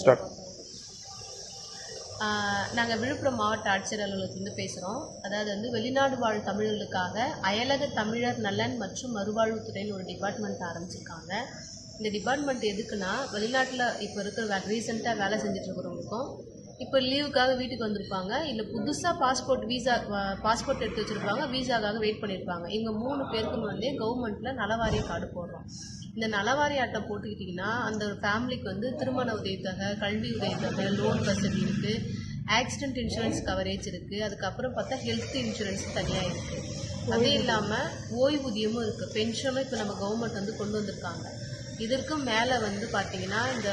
Start. நாங்கள் விழுப்புரம் மாவட்ட ஆட்சியர் அலுவலகத்திலிருந்து பேசுகிறோம். அதாவது வந்து வெளிநாடு வாழ் தமிழர்களுக்காக அயலக தமிழர் நலன் மற்றும் மறுவாழ்வுத்துறைன்னு ஒரு டிபார்ட்மெண்ட் ஆரம்பிச்சிருக்காங்க. இந்த டிபார்ட்மெண்ட் எதுக்குன்னா, வெளிநாட்டில் இப்போ இருக்கிற ரீசெண்டாக வேலை செஞ்சிட்ருக்கிறவங்களுக்கும் இப்போ லீவுக்காக வீட்டுக்கு வந்திருப்பாங்க, இல்லை புதுசாக பாஸ்போர்ட் எடுத்து வச்சுருப்பாங்க, வீசாக்காக வெயிட் பண்ணியிருப்பாங்க. இவங்க 3 பேருக்கும் வந்து கவர்மெண்ட்டில் நலவாரிய கார்டு போடுறோம். இந்த நலவாரிய அட்டை போட்டுக்கிட்டிங்கன்னா அந்த ஃபேமிலிக்கு வந்து திருமண உதவித்தொகை, கல்வி உதவித்தொகை, லோன் வசதி இருக்குது, ஆக்சிடென்ட் இன்சூரன்ஸ் கவரேஜ் இருக்குது, அதுக்கப்புறம் பார்த்தா ஹெல்த் இன்சூரன்ஸ் தனியாக இருக்குது. அதே இல்லாமல் ஓய்வூதியமும் இருக்குது, பென்ஷனும் இப்போ நம்ம கவர்மெண்ட் வந்து கொண்டு வந்திருக்காங்க. இதற்கும் மேலே வந்து பார்த்திங்கன்னா இந்த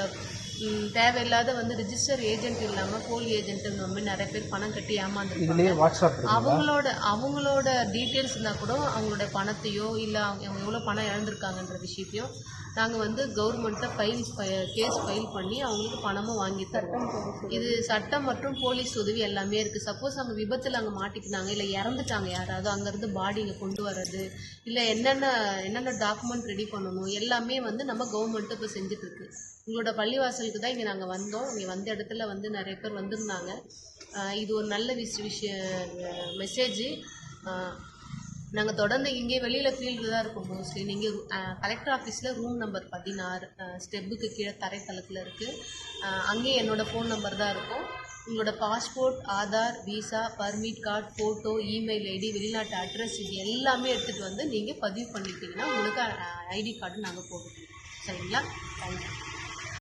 தேவையில்லாத வந்து ரிஜிஸ்டர் ஏஜென்ட் இல்லாமல் போலி ஏஜென்ட்டு மாதிரி நிறைய பேர் பணம் கட்டி ஏமாந்துருக்காங்க. அவங்களோட டீட்டெயில்ஸ் இருந்தால் கூட அவங்களோட பணத்தையோ இல்லை அவங்க எவ்வளோ பணம் இழந்திருக்காங்கன்ற விஷயத்தையும் நாங்கள் வந்து கவர்மெண்ட்டை கேஸ் ஃபைல் பண்ணி அவங்களுக்கு பணமும் வாங்கி தருவோம். இது சட்டம் மற்றும் போலீஸ் உதவி எல்லாமே இருக்குது. சப்போஸ் அவங்க விபத்தில் அங்கே மாட்டிக்கினாங்க, இல்லை இறந்துட்டாங்க யாராவது, அங்கேருந்து பாடி இங்கே கொண்டு வர்றது, இல்லை என்னென்ன டாக்குமெண்ட் ரெடி பண்ணணும் எல்லாமே வந்து நம்ம கவர்மெண்ட்டு இப்போ செஞ்சிட்ருக்கு. உங்களோட பள்ளிவாசலுக்கு தான் இங்கே நாங்கள் வந்தோம். இங்கே வந்த இடத்துல வந்து நிறைய பேர் வந்திருந்தாங்க. இது ஒரு நல்ல மெசேஜ். நாங்கள் தொடர்ந்து இங்கே வெளியில் ஃபீல்டில் தான் இருக்கோம். மோஸ்ட்லி நீங்கள் கலெக்டர் ஆஃபீஸில் ரூம் நம்பர் 16 ஸ்டெப்புக்கு கீழே தரைத்தளத்தில் இருக்குது. அங்கேயும் என்னோடய ஃபோன் நம்பர் தான் இருக்கும். உங்களோட passport, Aadhaar, visa, permit card, photo, email ID, வெளிநாட்டு அட்ரஸ் இது எல்லாமே எடுத்துகிட்டு வந்து நீங்கள் பதிவு பண்ணிட்டீங்கன்னா உங்களுக்கு ஐடி கார்டு நாங்கள் போடுவோம். சரிங்களா? தேங்க்யூ.